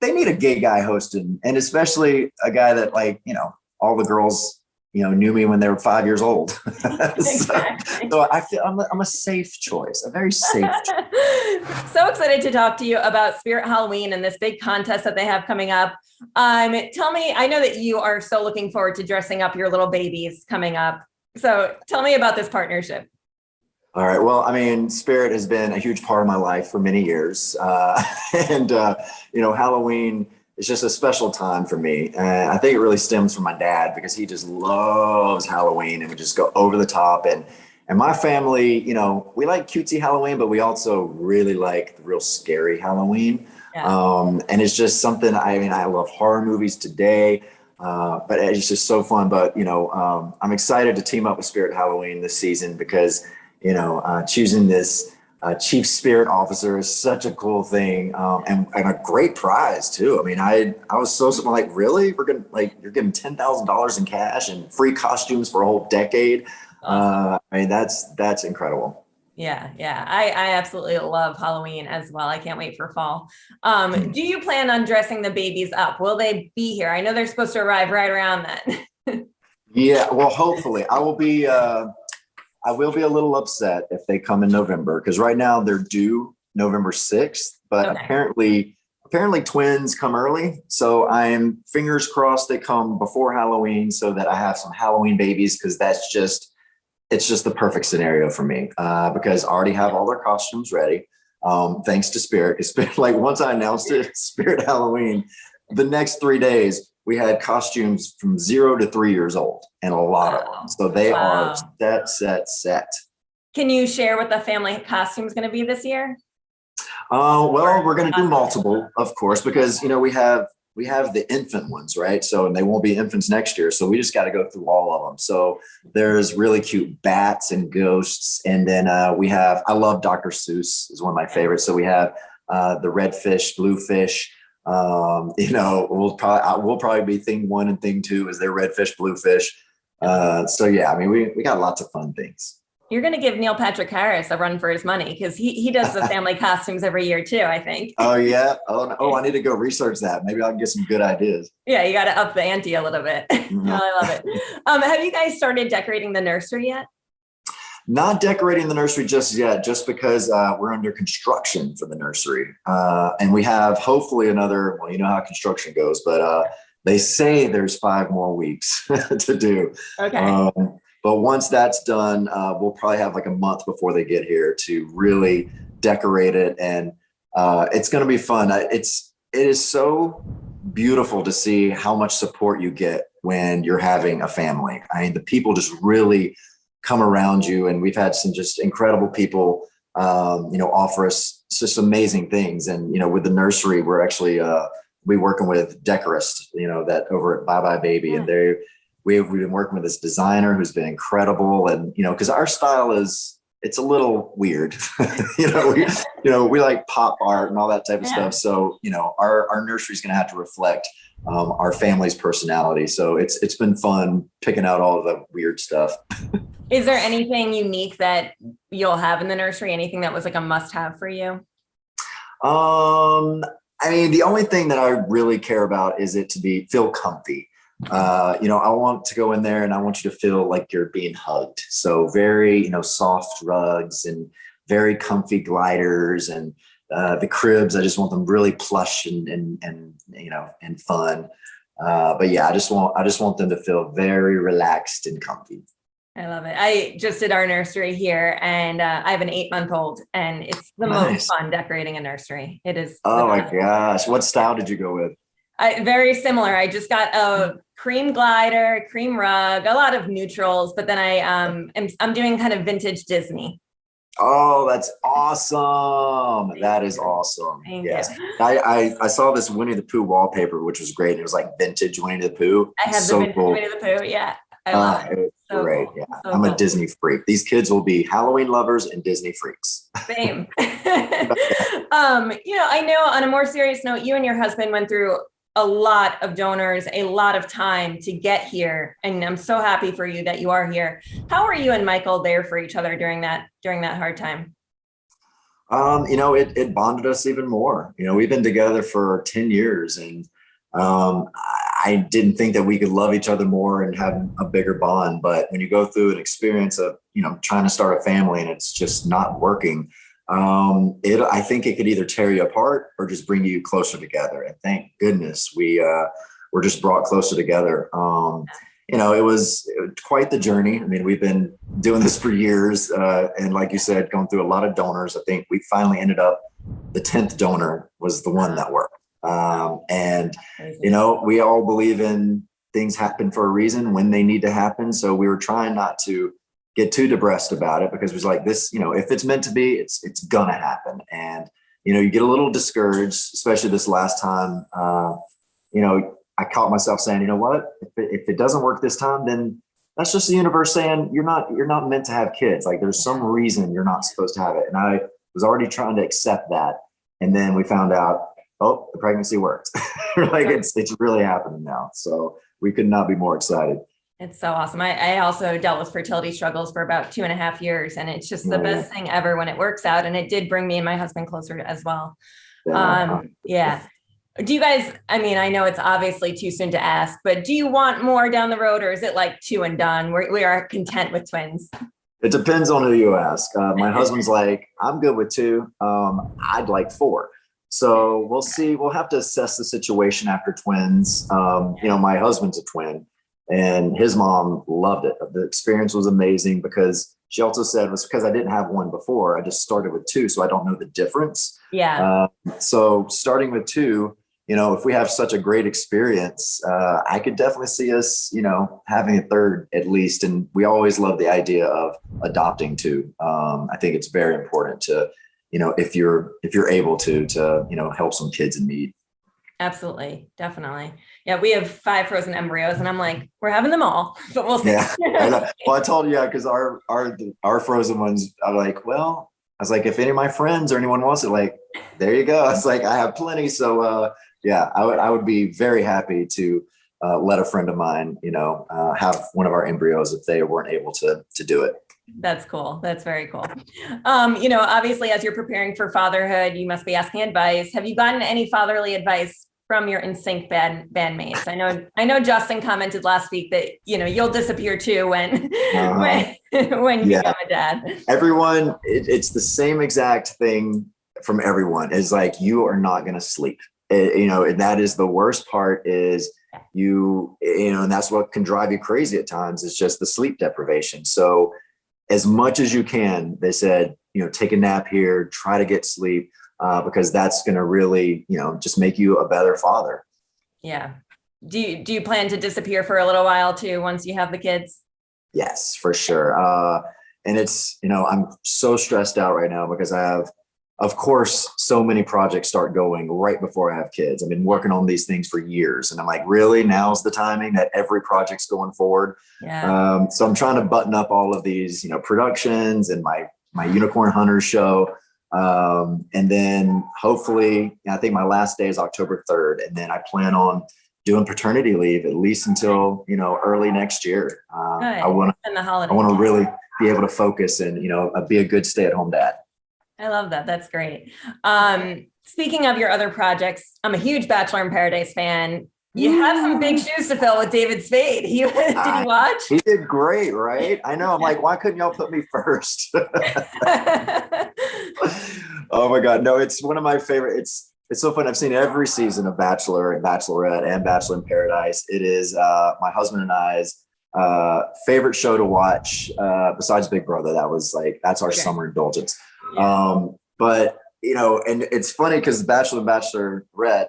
they need a gay guy hosting, and especially a guy that like, all the girls, knew me when they were 5 years old. Exactly. So I feel I'm a safe choice, a very safe choice. So excited to talk to you about Spirit Halloween and this big contest that they have coming up. Tell me, I know that you are so looking forward to dressing up your little babies coming up. So tell me about this partnership. All right. Well, I mean, Spirit has been a huge part of my life for many years. And Halloween is just a special time for me. And I think it really stems from my dad because he just loves Halloween and we just go over the top. And my family, we like cutesy Halloween, but we also really like the real scary Halloween. Yeah. And it's just something, I love horror movies today. But it's just so fun. But, I'm excited to team up with Spirit Halloween this season because, choosing this chief spirit officer is such a cool thing. And a great prize too. I mean, I was so like, really? We're going to you're giving $10,000 in cash and free costumes for a whole decade. Awesome. That's incredible. Yeah. I absolutely love Halloween as well. I can't wait for fall. Do you plan on dressing the babies up? Will they be here? I know they're supposed to arrive right around then. Yeah, well, hopefully. I will be a little upset if they come in November because right now they're due November 6th, but apparently twins come early. So I'm fingers crossed they come before Halloween so that I have some Halloween babies because it's just the perfect scenario for me because I already have all their costumes ready. Thanks to Spirit. It's been like once I announced it, Spirit Halloween, the next 3 days we had costumes from 0 to 3 years old and a lot of them. So they are set. Can you share what the family costume is going to be this year? Well, we're going to do multiple, of course, because, we have the infant ones, right? So, and they won't be infants next year. So we just got to go through all of them. So there's really cute bats and ghosts. And then I love Dr. Seuss is one of my favorites. So we have the red fish, blue fish. We'll probably be thing 1 and thing 2 is their red fish, blue fish. So yeah, I mean, we got lots of fun things. You're going to give Neil Patrick Harris a run for his money because he does the family costumes every year too, I think. Oh yeah. Oh, I need to go research that. Maybe I'll get some good ideas. Yeah, you got to up the ante a little bit. Mm-hmm. I love it. Have you guys started decorating the nursery yet? Not decorating the nursery just yet, just because we're under construction for the nursery. And we have hopefully another, well, you know how construction goes, but they say there's 5 more weeks to do. Okay. But once that's done, we'll probably have like a month before they get here to really decorate it. And it's going to be fun. It is so beautiful to see how much support you get when you're having a family. I mean, the people just really come around you. And we've had some just incredible people, offer us just amazing things. And, with the nursery, we're actually, we working with decorists, that over at Bye Bye Baby. Yeah. And we've been working with this designer who's been incredible. And, because our style it's a little weird, we like pop art and all that type of stuff. So, our nursery is going to have to reflect our family's personality. So it's been fun picking out all the weird stuff. Is there anything unique that you'll have in the nursery? Anything that was like a must have for you? I mean, the only thing that I really care about is it to feel comfy. I want to go in there and I want you to feel like you're being hugged. So very, soft rugs and very comfy gliders and the cribs. I just want them really plush and fun. But yeah, I just want them to feel very relaxed and comfy. I love it. I just did our nursery here and I have an 8-month-old and it's the most fun decorating a nursery. It is. Oh my gosh. What style did you go with? Very similar. I just got a cream glider, cream rug, a lot of neutrals, but then I'm doing kind of vintage Disney. Oh, that's awesome. That is awesome. Thank yes. you. I saw this Winnie the Pooh wallpaper, which was great. It was like vintage Winnie the Pooh. I have the vintage Winnie the Pooh. Yeah. I love it. It was so great. Cool. Yeah. So I'm cool. a Disney freak. These kids will be Halloween lovers and Disney freaks. Same. I know on a more serious note, you and your husband went through a lot of donors, a lot of time to get here. And I'm so happy for you that you are here. How are you and Michael there for each other during that hard time? It bonded us even more. We've been together for 10 years, and I didn't think that we could love each other more and have a bigger bond. But when you go through an experience of, trying to start a family and it's just not working, I think it could either tear you apart or just bring you closer together. And thank goodness we were just brought closer together. It was quite the journey. I mean, we've been doing this for years. And like you said, going through a lot of donors. I think we finally ended up, the 10th donor was the one that worked. We all believe in things happen for a reason when they need to happen. So we were trying not to get too depressed about it, because it was like this, if it's meant to be, it's gonna happen. And, you get a little discouraged, especially this last time. I caught myself saying, you know what, if it doesn't work this time, then that's just the universe saying you're not meant to have kids. Like, there's some reason you're not supposed to have it. And I was already trying to accept that. And then we found out, oh, the pregnancy worked. Like, it's really happening now. So we could not be more excited. It's so awesome. I also dealt with fertility struggles for about 2.5 years, and it's just the best thing ever when it works out. And it did bring me and my husband closer as well. Yeah. Do you guys, I know it's obviously too soon to ask, but do you want more down the road, or is it like 2 and done? We are content with twins. It depends on who you ask. My husband's like, I'm good with 2. I'd like 4. So we'll see. We'll have to assess the situation after twins. My husband's a twin, and his mom loved it. The experience was amazing, because she also said it was because I didn't have one before. I just started with 2, so I don't know the difference. Yeah. So starting with 2, if we have such a great experience, I could definitely see us, having a 3rd at least. And we always love the idea of adopting 2. I think it's very important to, if you're able to help some kids in need. Absolutely. Definitely. Yeah. We have 5 frozen embryos, and I'm like, we're having them all, but we'll see. Yeah. Well, I told you, because our frozen ones, I was like, if any of my friends or anyone wants it, like, there you go. It's like, I have plenty. So, I would be very happy to let a friend of mine, have one of our embryos if they weren't able to do it. That's cool. That's very cool. Obviously, as you're preparing for fatherhood, you must be asking advice. Have you gotten any fatherly advice from your NSYNC bandmates? I know Justin commented last week that, you'll disappear too when you become a dad. Everyone, it's the same exact thing from everyone. Is like, you are not going to sleep. And that is the worst part, is and that's what can drive you crazy at times, is just the sleep deprivation. So as much as you can, they said, take a nap here, try to get sleep, because that's going to really, just make you a better father. Yeah. Do you plan to disappear for a little while too, once you have the kids? Yes, for sure. And it's, I'm so stressed out right now, because I have, of course, so many projects start going right before I have kids. I've been working on these things for years, and I'm like, really, now's the timing that every project's going forward. Yeah. So I'm trying to button up all of these, productions and my Unicorn Hunters show. And then hopefully, I think my last day is October 3rd. And then I plan on doing paternity leave at least until, early next year. I want to really be able to focus and, be a good stay-at-home dad. I love that. That's great. Speaking of your other projects, I'm a huge Bachelor in Paradise fan. You have some big shoes to fill with David Spade. Did you watch? He did great, right? I know. I'm like, why couldn't y'all put me first? Oh my God. No, it's one of my favorite. It's so fun. I've seen every season of Bachelor and Bachelorette and Bachelor in Paradise. It is my husband and I's favorite show to watch, besides Big Brother. That's our summer indulgence. Yeah. But and it's funny, because Bachelor and Bachelorette,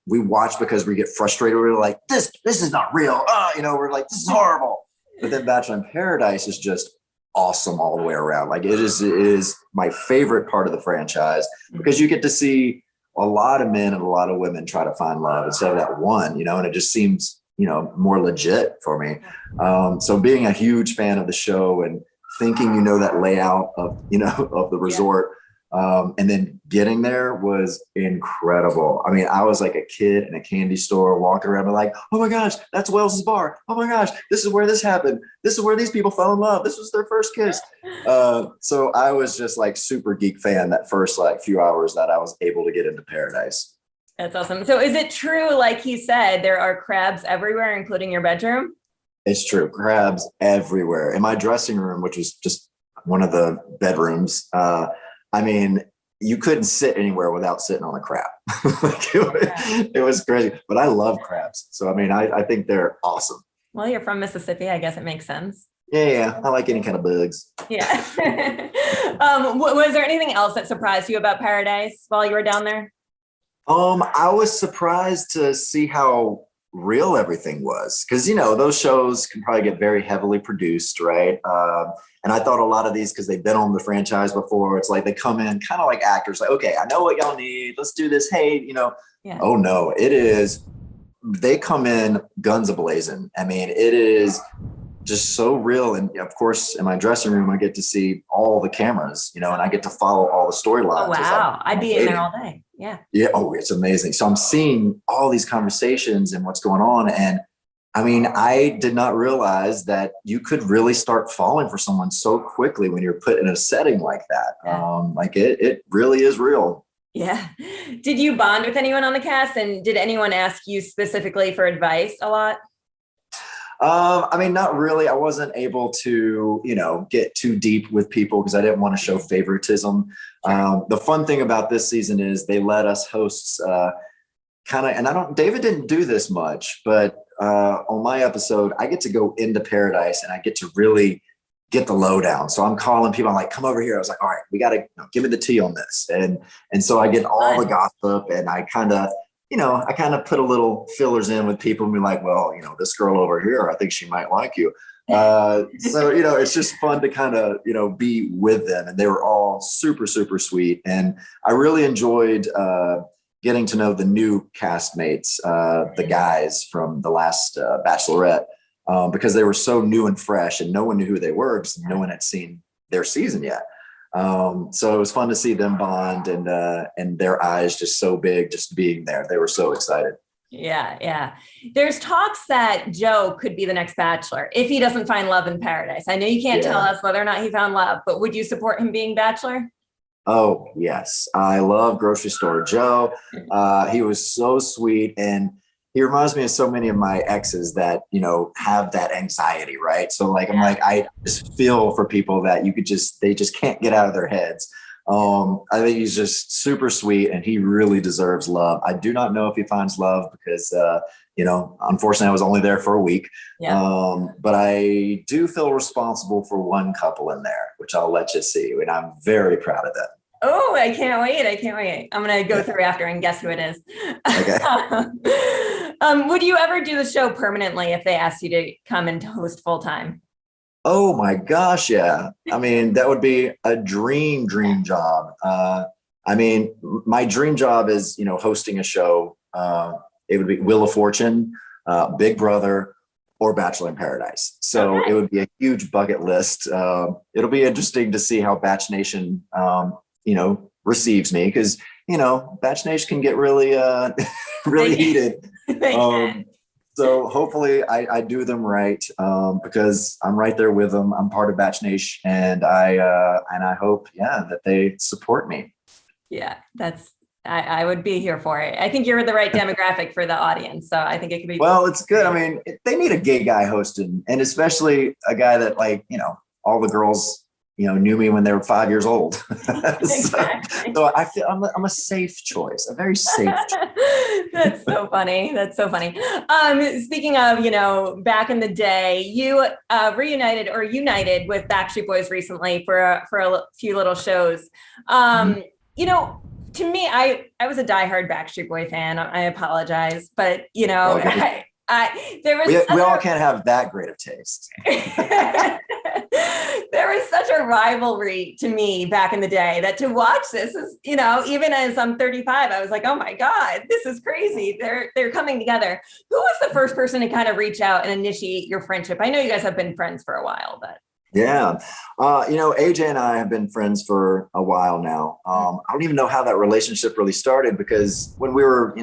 we watch because we get frustrated. We're like, this is not real. We're like, this is horrible. But then Bachelor in Paradise is just awesome all the way around. Like, it is my favorite part of the franchise, because you get to see a lot of men and a lot of women try to find love instead of that one, and it just seems, more legit for me. So being a huge fan of the show and thinking, that layout of, of the resort, And then getting there was incredible. I mean, I was like a kid in a candy store walking around and like, oh my gosh, that's Wells's bar. Oh my gosh, this is where this happened. This is where these people fell in love. This was their first kiss. So I was just like super geek fan that first like few hours that I was able to get into paradise. That's awesome. So is it true, like he said, there are crabs everywhere, including your bedroom? It's true. Crabs everywhere. In my dressing room, which was just one of the bedrooms, I mean, you couldn't sit anywhere without sitting on a crab. Like it was crazy, but I love crabs. So, I mean, I think they're awesome. Well, you're from Mississippi. I guess it makes sense. Yeah. I like any kind of bugs. Yeah. Was there anything else that surprised you about Paradise while you were down there? I was surprised to see how real everything was, because those shows can probably get very heavily produced, right? And I thought a lot of these, because they've been on the franchise before, it's like they come in kind of like actors, like, okay, I know what y'all need, let's do this. Hey, Yeah. Oh no, they come in guns a-blazing. I mean, it is just so real. And of course, in my dressing room, I get to see all the cameras, and I get to follow all the storylines. Oh, wow. I'd be in there all day. Yeah. Yeah. Oh, it's amazing. So I'm seeing all these conversations and what's going on. And I mean, I did not realize that you could really start falling for someone so quickly when you're put in a setting like that. Yeah. Like it really is real. Yeah. Did you bond with anyone on the cast, and did anyone ask you specifically for advice a lot? I mean, not really. I wasn't able to, get too deep with people because I didn't want to show favoritism. The fun thing about this season is they let us hosts and David didn't do this much, but on my episode, I get to go into Paradise and I get to really get the lowdown. So I'm calling people. I'm like, come over here. I was like, all right, we got to give me the tea on this. And so I get all the gossip, and I kind of put a little fillers in with people and be like, well, this girl over here, I think she might like you. So, it's just fun to kind of, be with them. And they were all super, super sweet. And I really enjoyed getting to know the new castmates, the guys from the last Bachelorette, because they were so new and fresh and no one knew who they were because no one had seen their season yet. So it was fun to see them bond, and their eyes just so big, just being there. They were so excited. Yeah. There's talks that Joe could be the next Bachelor if he doesn't find love in Paradise. I know you can't tell us whether or not he found love, but would you support him being Bachelor? Oh, yes. I love Grocery Store Joe. He was so sweet, and he reminds me of so many of my exes that, have that anxiety, right? So like, I'm like, I just feel for people that they just can't get out of their heads. I think he's just super sweet, and he really deserves love. I do not know if he finds love because, unfortunately I was only there for a week. Yeah. But I do feel responsible for one couple in there, which I'll let you see. And I'm very proud of them. Oh, I can't wait. I'm going to go through after and guess who it is. Okay. Would you ever do the show permanently if they asked you to come and host full time? Oh my gosh. Yeah. I mean, that would be a dream job. I mean, my dream job is, hosting a show. It would be Wheel of Fortune, Big Brother, or Bachelor in Paradise. So It would be a huge bucket list. It'll be interesting to see how Batch Nation, receives me, because, Batch Nation can get really, really heated. So hopefully I do them right, because I'm right there with them. I'm part of Batch Nation, and I hope, that they support me. Yeah, I would be here for it. I think you're the right demographic for the audience. So I think it could be. Well, it's good. I mean, they need a gay guy hosting, and especially a guy that all the girls, knew me when they were 5 years old. Exactly. So I feel I'm a safe choice, a very safe choice. That's so funny. Speaking of, back in the day, you united with Backstreet Boys recently for a few little shows. To me, I was a diehard Backstreet Boy fan. I apologize, but okay. We all can't have that great of taste. There was such a rivalry to me back in the day that to watch this is, even as I'm 35, I was like, oh my God, this is crazy. They're coming together. Who was the first person to kind of reach out and initiate your friendship? I know you guys have been friends for a while, but. Yeah. AJ and I have been friends for a while now. I don't even know how that relationship really started because when we were,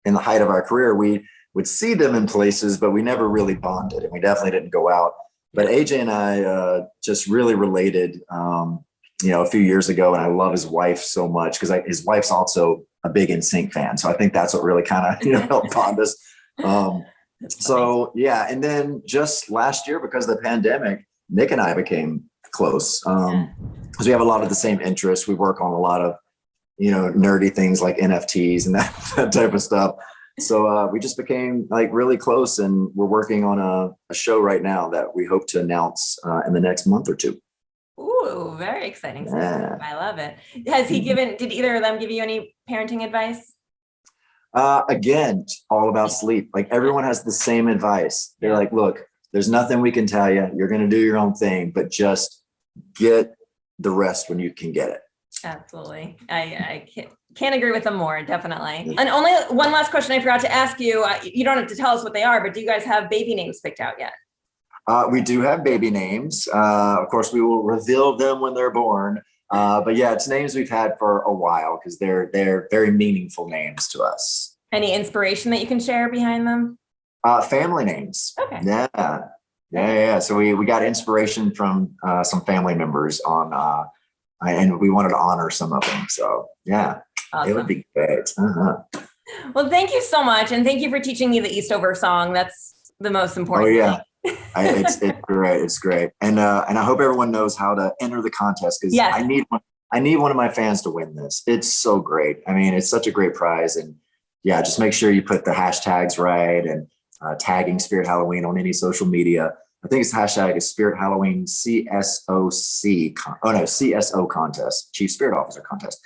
in the height of our career, we would see them in places, but we never really bonded and we definitely didn't go out. But AJ and I just really related, a few years ago. And I love his wife so much because his wife's also a big NSYNC fan. So I think that's what really kind of, helped bond us. So, yeah. And then just last year, because of the pandemic, Nick and I became close because we have a lot of the same interests. We work on a lot of, nerdy things like NFTs and that type of stuff. So we just became like really close, and we're working on a show right now that we hope to announce in the next month or two. Ooh, very exciting. Yeah. I love it. Did either of them give you any parenting advice? Again, all about sleep. Like everyone has the same advice. They're like, look, there's nothing we can tell you. You're going to do your own thing, but just get the rest when you can get it. Absolutely. I can't agree with them more, definitely. And only one last question I forgot to ask you. You don't have to tell us what they are, but do you guys have baby names picked out yet? We do have baby names. Of course, we will reveal them when they're born. But yeah, it's names we've had for a while because they're very meaningful names to us. Any inspiration that you can share behind them? Family names. Okay. Yeah. So we got inspiration from some family members on, and we wanted to honor some of them. So yeah, awesome. It would be great. Well, thank you so much, and thank you for teaching me the Eastover song. That's the most important. Oh yeah. It's great. It's great. And I hope everyone knows how to enter the contest because I need one of my fans to win this. It's so great. I mean, it's such a great prize. And yeah, just make sure you put the hashtags right and tagging Spirit Halloween on any social media. I think its hashtag is Spirit Halloween CSO contest, Chief Spirit Officer contest.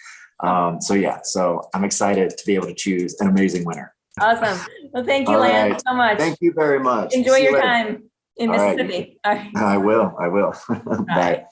So I'm excited to be able to choose an amazing winner. Awesome. Well, thank you, Lance, so much. Thank you very much. Enjoy your time in Mississippi. All right. I will. Bye.